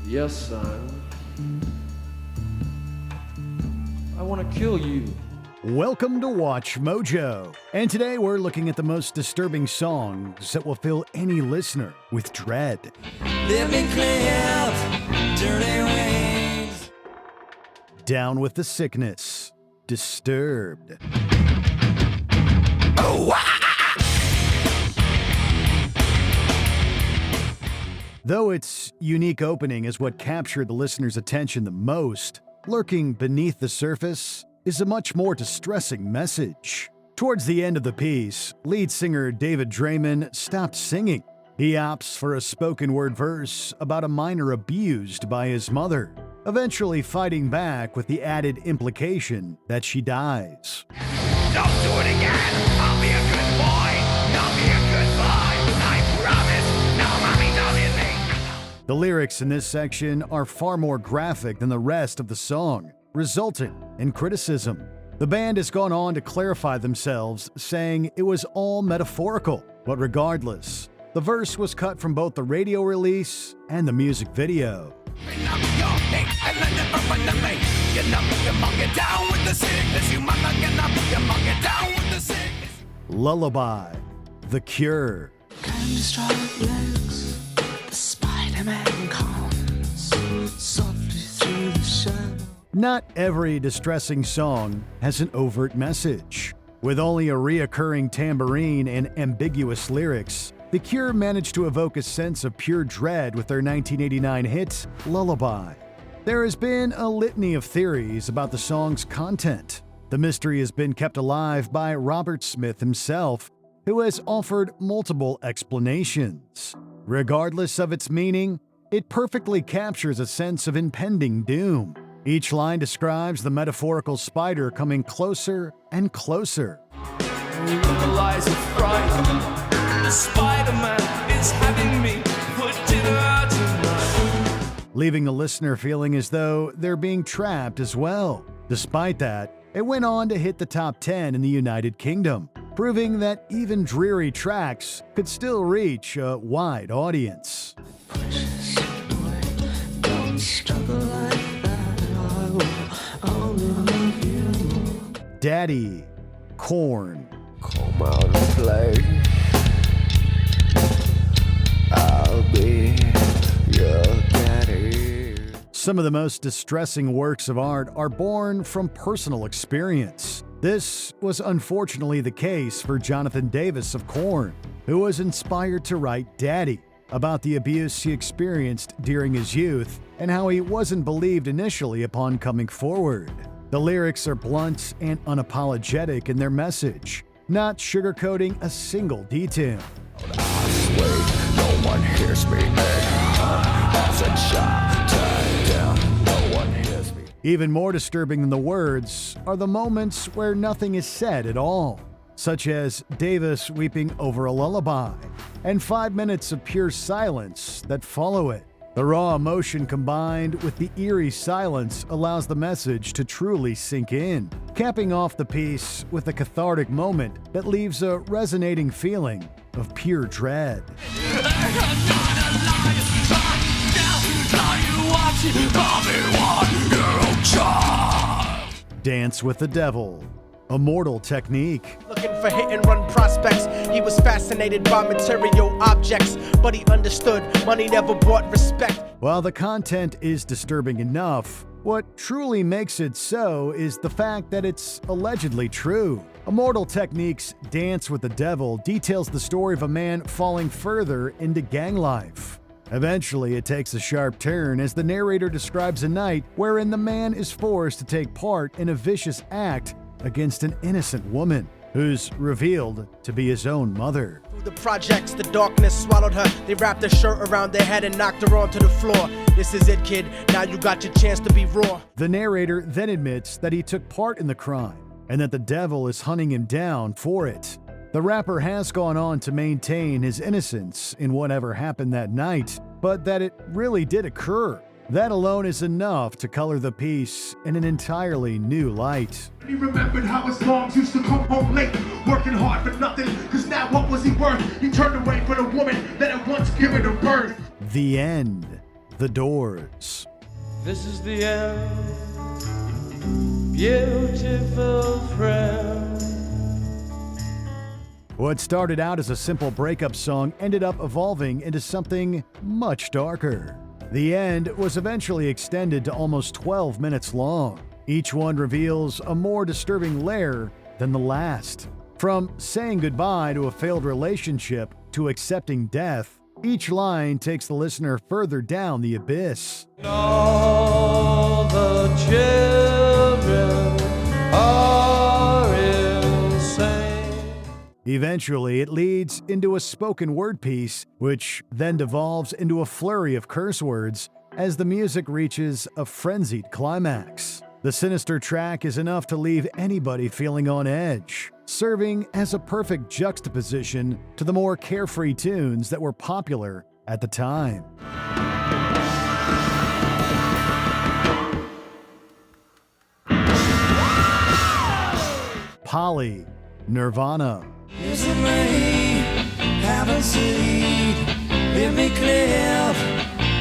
Yes, son. I want to kill you. Welcome to Watch Mojo, and today we're looking at the most disturbing songs that will fill any listener with dread. Let me clear dirty wings. Down with the Sickness, Disturbed. Though its unique opening is what captured the listener's attention the most, lurking beneath the surface is a much more distressing message. Towards the end of the piece, lead singer David Draymond stopped singing. He opts for a spoken word verse about a minor abused by his mother, eventually fighting back with the added implication that she dies. Don't do it again. I'll be a good boy. I'll be a good boy. I promise. No, mommy, don't hit me. The lyrics in this section are far more graphic than the rest of the song, resulting in criticism. The band has gone on to clarify themselves, saying it was all metaphorical, but regardless, the verse was cut from both the radio release and the music video. Lullaby, The Cure. Spider-Man comes softly through the shadow. Not every distressing song has an overt message. With only a reoccurring tambourine and ambiguous lyrics, The Cure managed to evoke a sense of pure dread with their 1989 hit, Lullaby. There has been a litany of theories about the song's content. The mystery has been kept alive by Robert Smith himself, who has offered multiple explanations. Regardless of its meaning, it perfectly captures a sense of impending doom. Each line describes the metaphorical spider coming closer and closer. The lies of fright. The Spider-Man is having me for dinner tonight. Leaving the listener feeling as though they're being trapped as well. Despite that, it went on to hit the top 10 in the United Kingdom, proving that even dreary tracks could still reach a wide audience. Precious boy, don't struggle like that. I will only love you. Daddy, Korn. Come out and play. I'll be your daddy. Some of the most distressing works of art are born from personal experience. This was unfortunately the case for Jonathan Davis of Korn, who was inspired to write Daddy about the abuse he experienced during his youth and how he wasn't believed initially upon coming forward. The lyrics are blunt and unapologetic in their message, not sugarcoating a single detail. I swear, no one hears me. As a child, tied down, no one hears me. Even more disturbing than the words are the moments where nothing is said at all, such as Davis weeping over a lullaby, and 5 minutes of pure silence that follow it. The raw emotion combined with the eerie silence allows the message to truly sink in, capping off the piece with a cathartic moment that leaves a resonating feeling of pure dread. Dance with the Devil, a mortal technique. Looking for hit-and-run prospects, he was fascinated by material objects, but he understood money never brought respect. While the content is disturbing enough, what truly makes it so is the fact that it's allegedly true. Immortal Technique's Dance with the Devil details the story of a man falling further into gang life. Eventually, it takes a sharp turn as the narrator describes a night wherein the man is forced to take part in a vicious act against an innocent woman, who's revealed to be his own mother. Through the projects, the darkness swallowed her. They wrapped her shirt around their head and knocked her onto the floor. This is it, kid. Now you got your chance to be raw. The narrator then admits that he took part in the crime and that the devil is hunting him down for it. The rapper has gone on to maintain his innocence in whatever happened that night, but that it really did occur. That alone is enough to color the piece in an entirely new light. He remembered how his moms used to come home late, working hard for nothing, cause now what was he worth? He turned away from the woman that had once given him birth. The end. The Doors. This is the end, beautiful friend. What started out as a simple breakup song ended up evolving into something much darker. The End was eventually extended to almost 12 minutes long. Each one reveals a more disturbing layer than the last. From saying goodbye to a failed relationship to accepting death, each line takes the listener further down the abyss. All the children are insane. Eventually, it leads into a spoken word piece, which then devolves into a flurry of curse words as the music reaches a frenzied climax. The sinister track is enough to leave anybody feeling on edge, serving as a perfect juxtaposition to the more carefree tunes that were popular at the time. Polly, Nirvana. Is it me? Haven't seen. Let me clip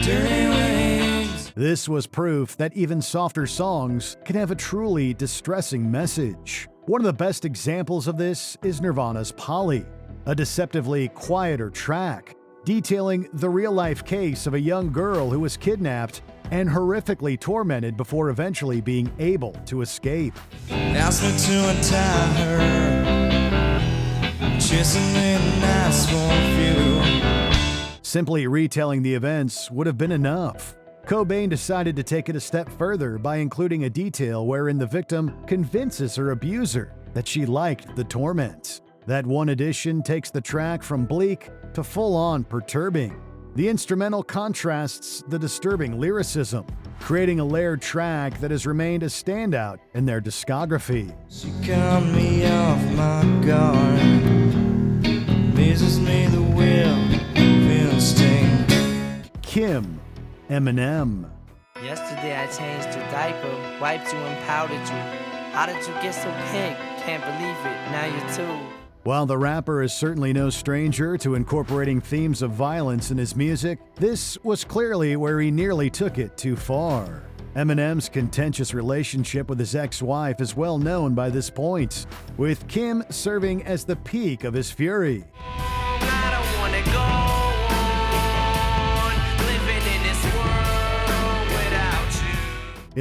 dirty wings. This was proof that even softer songs can have a truly distressing message. One of the best examples of this is Nirvana's Polly, a deceptively quieter track, detailing the real-life case of a young girl who was kidnapped and horrifically tormented before eventually being able to escape. Asked me to untie her, chasing me the nights for a few. Simply retelling the events would have been enough. Cobain decided to take it a step further by including a detail wherein the victim convinces her abuser that she liked the torment. That one addition takes the track from bleak to full-on perturbing. The instrumental contrasts the disturbing lyricism, creating a layered track that has remained a standout in their discography. She got me off my guard, amazes me the will of instinct. Kim, Eminem. Yesterday I changed your diaper, wiped you and powdered you. How did you get so pink? Can't believe it, now you're two. While the rapper is certainly no stranger to incorporating themes of violence in his music, this was clearly where he nearly took it too far. Eminem's contentious relationship with his ex-wife is well known by this point, with Kim serving as the peak of his fury. I don't wanna go on living in this world without you.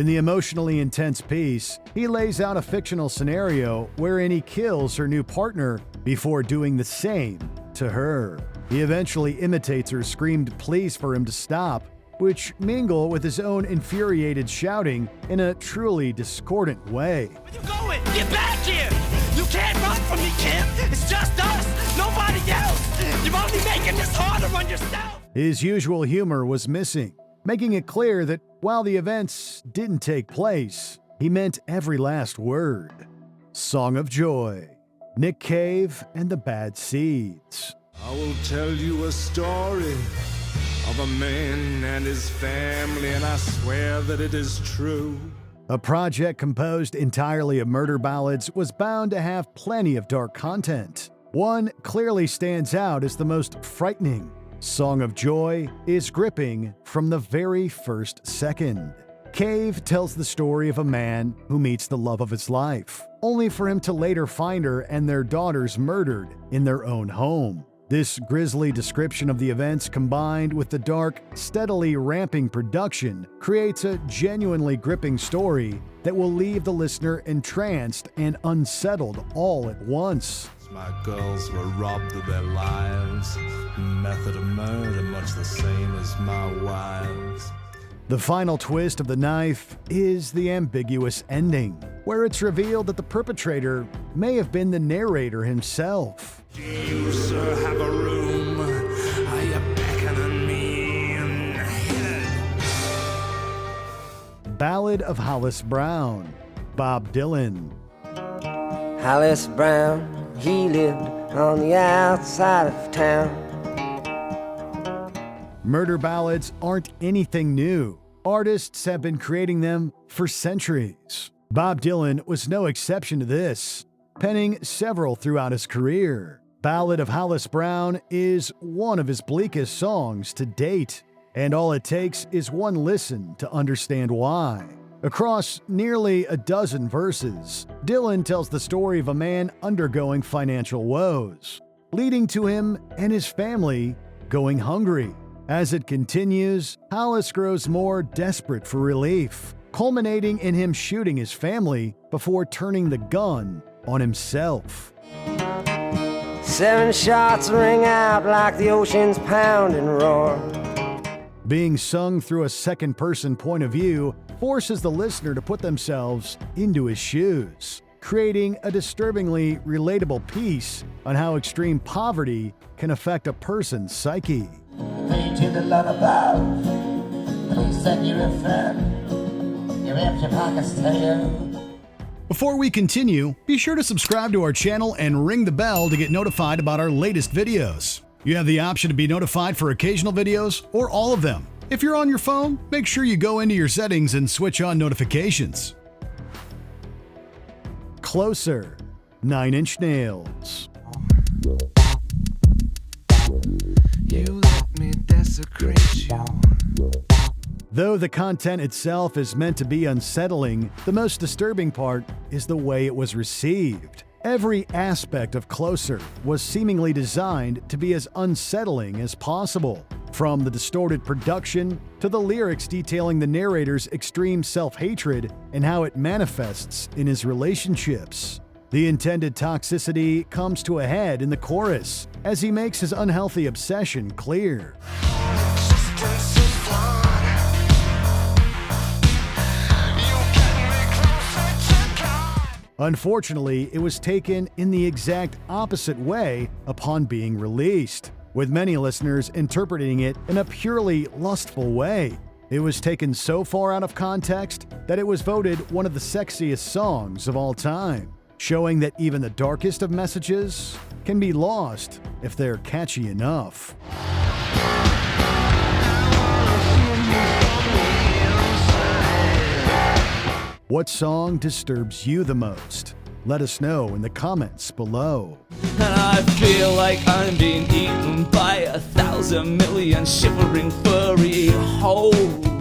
In the emotionally intense piece, he lays out a fictional scenario wherein he kills her new partner before doing the same to her. He eventually imitates her screamed pleas for him to stop, which mingle with his own infuriated shouting in a truly discordant way. Where you going? Get back here! You can't run from me, Kim! It's just us! Nobody else! You're only making this harder on yourself! His usual humor was missing, making it clear that while the events didn't take place, he meant every last word. Song of Joy, Nick Cave and the Bad Seeds. I will tell you a story of a man and his family, and I swear that it is true. A project composed entirely of murder ballads was bound to have plenty of dark content. One clearly stands out as the most frightening. Song of Joy is gripping from the very first second. Cave tells the story of a man who meets the love of his life, only for him to later find her and their daughters murdered in their own home. This grisly description of the events, combined with the dark, steadily ramping production, creates a genuinely gripping story that will leave the listener entranced and unsettled all at once. My girls were robbed of their lives. Method of murder much the same as my wives. The final twist of the knife is the ambiguous ending, where it's revealed that the perpetrator may have been the narrator himself. Do you, sir, have a room? Are you beckoning me in here? Ballad of Hollis Brown, Bob Dylan. Hollis Brown, he lived on the outside of town. Murder ballads aren't anything new. Artists have been creating them for centuries. Bob Dylan was no exception to this, penning several throughout his career. Ballad of Hollis Brown is one of his bleakest songs to date. and all it takes is one listen to understand why. Across nearly a dozen verses, Dylan tells the story of a man undergoing financial woes, leading to him and his family going hungry. As it continues, Hollis grows more desperate for relief, culminating in him shooting his family before turning the gun on himself. 7 shots ring out like the ocean's pounding roar. Being sung through a second-person point of view forces the listener to put themselves into his shoes, creating a disturbingly relatable piece on how extreme poverty can affect a person's psyche. Pray to the Lord above, please send you a friend, your empty pockets tell. Before we continue, be sure to subscribe to our channel and ring the bell to get notified about our latest videos. You have the option to be notified for occasional videos or all of them. If you're on your phone, make sure you go into your settings and switch on notifications. Closer, 9 Inch Nails. You let me desecrate you. Though the content itself is meant to be unsettling, the most disturbing part is the way it was received. Every aspect of Closer was seemingly designed to be as unsettling as possible, from the distorted production to the lyrics detailing the narrator's extreme self-hatred and how it manifests in his relationships. The intended toxicity comes to a head in the chorus as he makes his unhealthy obsession clear. Unfortunately, it was taken in the exact opposite way upon being released, with many listeners interpreting it in a purely lustful way. It was taken so far out of context that it was voted one of the sexiest songs of all time, showing that even the darkest of messages can be lost if they're catchy enough. What song disturbs you the most? Let us know in the comments below. And I feel like I'm being eaten by 1,000 million shivering furry holes.